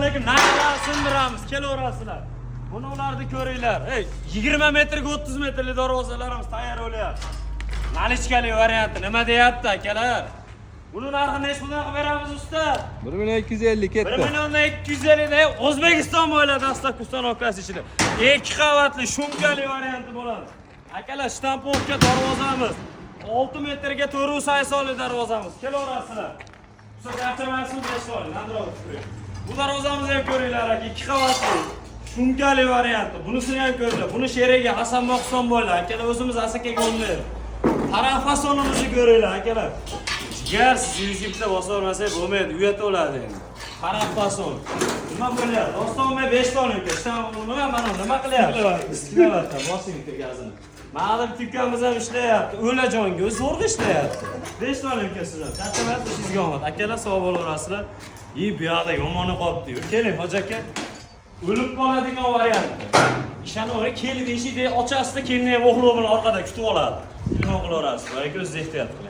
aleyküm. Naylar sindiramiz. Kelaverasizlar. Buni ularni ko'ringlar. 20 metrga 30 metrli darvozalarimiz tayyor bo'lyapti. Nalichkali varianti nima deyapti akalar? Buni narxini necha qilib beramiz usta? 1.250 ketdi. 1.250 da O'zbekiston bo'ladi dastlab uстановkasi ichida. 2 qavatli shumkali varianti bo'ladi. Akalar, shtampovka darvozamiz. 6 metrga 480 darvozamiz. Kelaverasizlar. Usta gapchamasini besh nadroq turing. Bu darvozamizni ham ko'ringlar aka, 2 qavatli. Shumkali varianti. Bunisini ham ko'ringlar. Buni sheriga Hasan Moqson bo'ladi. Akalar, o'zimiz Asakaga olmaymiz. Taraf fasonimizni ko'ringlar akalar. Gar sizga bitta bosolmasak bo'lmaydi, uyatda bo'ladi endi. Taraf fason. Nima bo'lyapti? Dostonmay 5 ta oling. Nima qilyapti? Iskilavatda bosing gazini. Mana bu dukkanimiz ham ishlayapti. O'lajonga zo'rg'a ishlayapti. 5 ta oling sizlar. Chachamas sizga omad. Akalar sog' bo'laverasizlar. Bu yoqda yomoni qolibdi-yu. Keling, hoji aka. O'lib qoladigan variant. Ishonavering, kelib eshikni ochasizda, keyin ham o'g'li bilan orqada kutib oladi. Nima qilaverasiz? Balki o'zingiz ehtiyot qiling.